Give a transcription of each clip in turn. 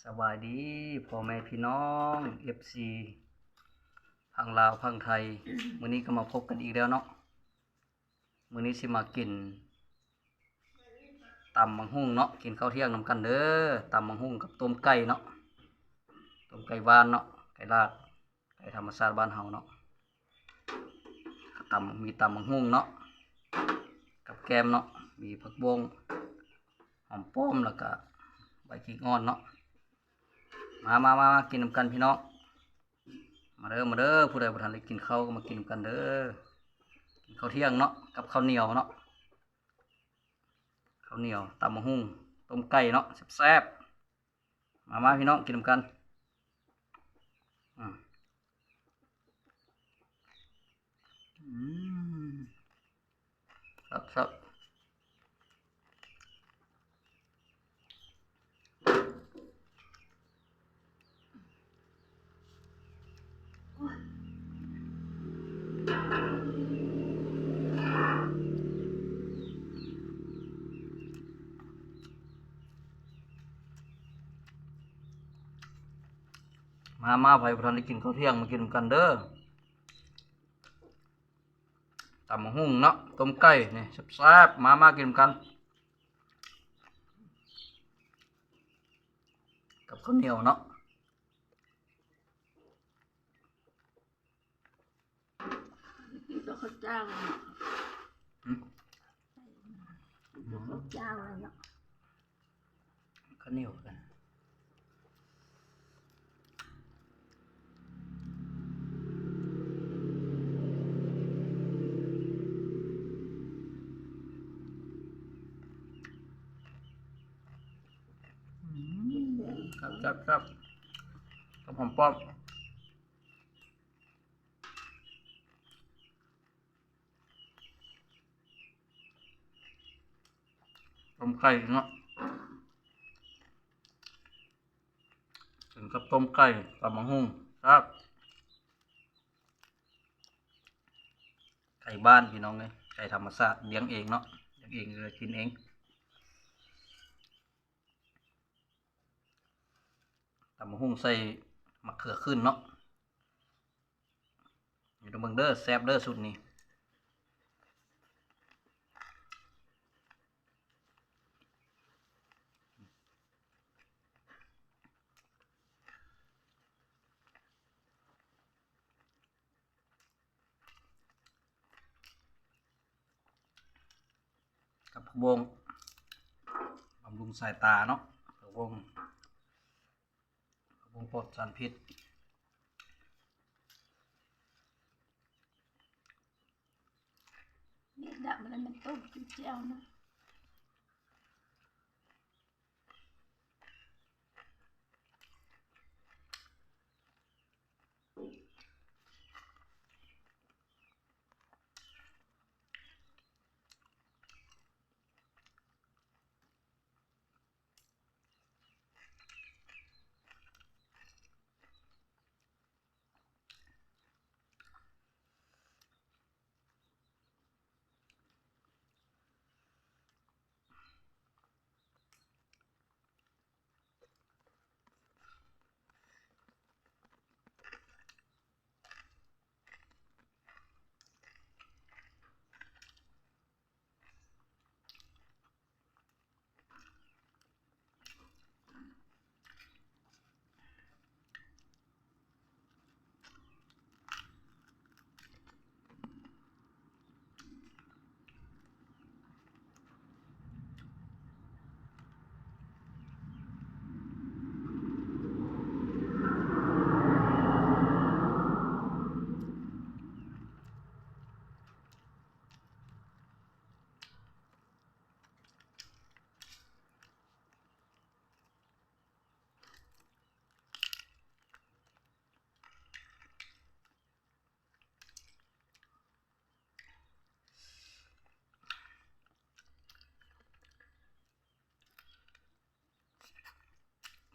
สวัสดีพ่อแม่พี่น้อง FC พังลาวพังไทย มื้อนี้ก็มาพบกันอีกแล้วเนาะมื้อนี้สิมากินตำบักหุ่งเนาะกินข้าวเที่ยงนำกันเด้อตำบักหุ่งกับต้มไก่เนาะต้มไก่บ้านเนาะไก่ลาดไก่ธรรมชาติบ้านเฮาเนาะมีตำบักหุ่งเนาะกับแกมเนาะมีผักบงหอมป้อมแล้วก็ใบขิงอ่อนเนาะมากินนำกันพี่น้องมาเด้อผู้ใดบ่ทันได้กินข้าวก็มากินนำกันเด้อกินข้าวเที่ยงเนาะกับข้าวเหนียวเนาะข้าวเหนียวตำบักหุ่งต้มไก่เนาะแซ่บๆมาพี่น้องกินนำกันครับมาไผบ่ทันได้กินข้าวเที่ยงมากินนำกันเด้อตำบักหุ่งเนาะต้มไก่นี่แซ่บๆมากินนำกันกับข้าวเหนียวเนาะก็ข้าวเจ้าเลยเนาะข้าวเจ้าเลยเนาะข้าวเหนียวกันครับกับหอมป้อมต้มไก่เนาะถึงกับต้มไก่ตำบักหุ่งครับไก่บ้านพี่น้องเลยไก่ธรรมชาติเลี้ยงเองเนาะเลี้ยงเองเลยกินเองตำบักหุ่งใส่มะเขือขึ้นเนาะอยู่ตรงเบิ่งเด้อแซ่บเด้อสุดนี้กับผักบงบำรุงสายตาเนาะผักบงปลอดสารพิษเนี่ยดับมันมันต้มจิ้มเจ้าเนาะ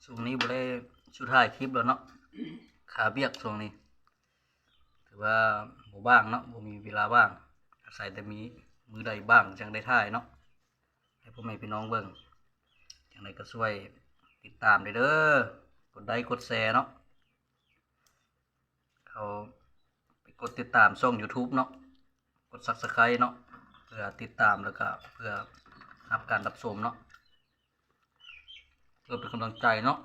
ช่วงนี้บ่ได้สุดท้ายคลิปแล้วเนาะขาเบียกช่วงนี้ถือว่าบ่บ้างเนาะบ่มีเวลาบ้างอาศัยแต่มีมือใดบ้างจังได้ถ่ายเนาะให้พ่อแม่พี่น้องเบิ่งจังไดก็ช่วยติ ติดตามเด้อกดไลค์กดแชร์เนาะเขาไปกดติดตามช่อง YouTube เนาะกด Subscribe เนาะเพื่อติดตามแล้วก็เพื่อรับการรับชมเนาะเพื่อเป็นกำลังใจเนาะ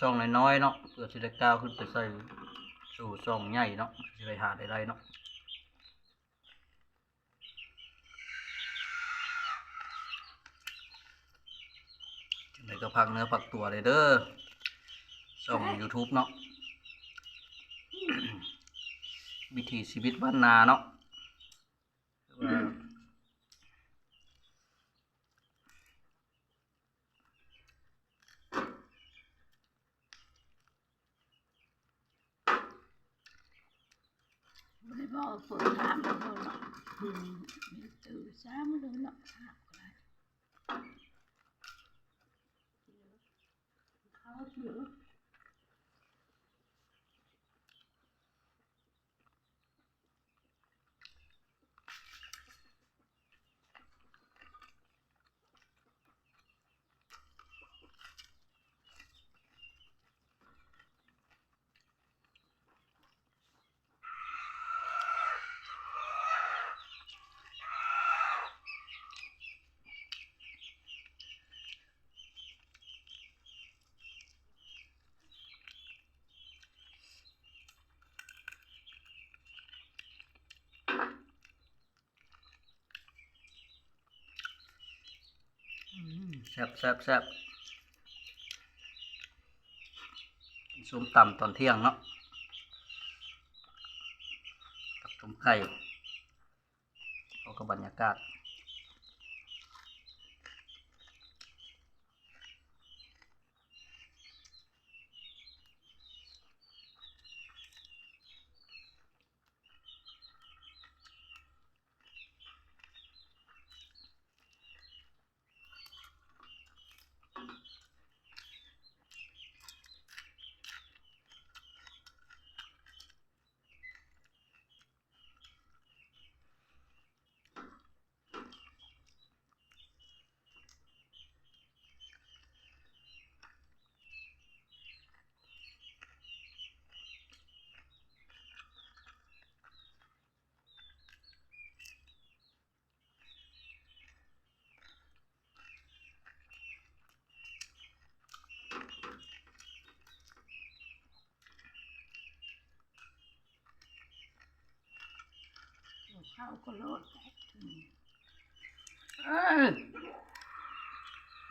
ช่องน้อยๆเนาะเพื่อสิได้ก้าวขึ้นไปใส่สู่ช่องใหญ่เนาะสิได้หาได้เนาะจังไดก็พักเนื้อพักตัวเลยเด้อช่อง YouTube เนาะ วิถีชีวิตบ้านนาเนาะไม่ได้บอกเปิดถามแล้วก็เนาะมีตื่นเช้ามาเลยเนาะถามก็ได้เขาเยอะ แซ่บแซ่บแซ่บส้มตำตอนเที่ยงเนาะกับต้มไข่แล้วก็บรรยากาศเขาก็โลดเ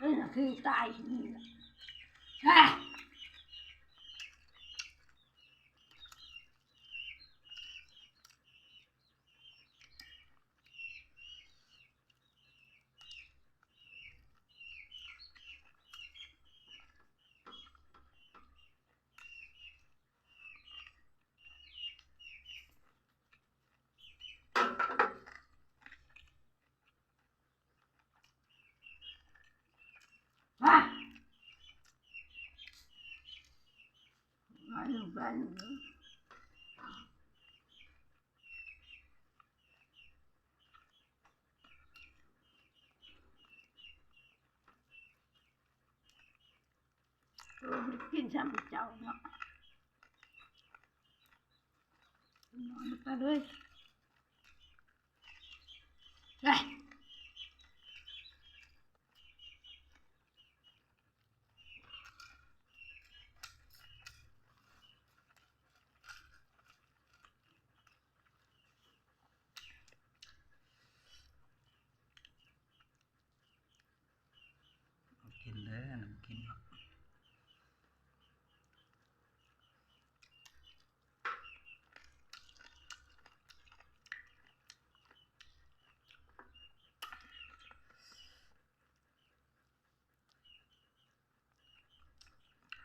ฮ้ยน่ะคือตายที่นี่แหละฮะมาอยู่บ้านเนอะกินซ้ำเจ้าเนาะนอนไปเลยไปกินเลยน้ำกินเนาะ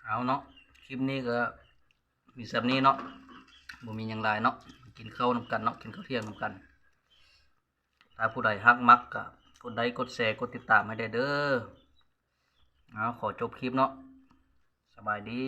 เอาเนาะคลิปนี้ก็มีแบบนี้เนาะบ่มีอย่างไรเนาะกินข้าวนำกันเนาะกินข้าวเที่ยงนำกันถ้าผู้ใดฮักมักก็กดไลค์กดแชร์กดติดตามให้ได้เด้อเอาขอจบคลิปเนาะสบายดี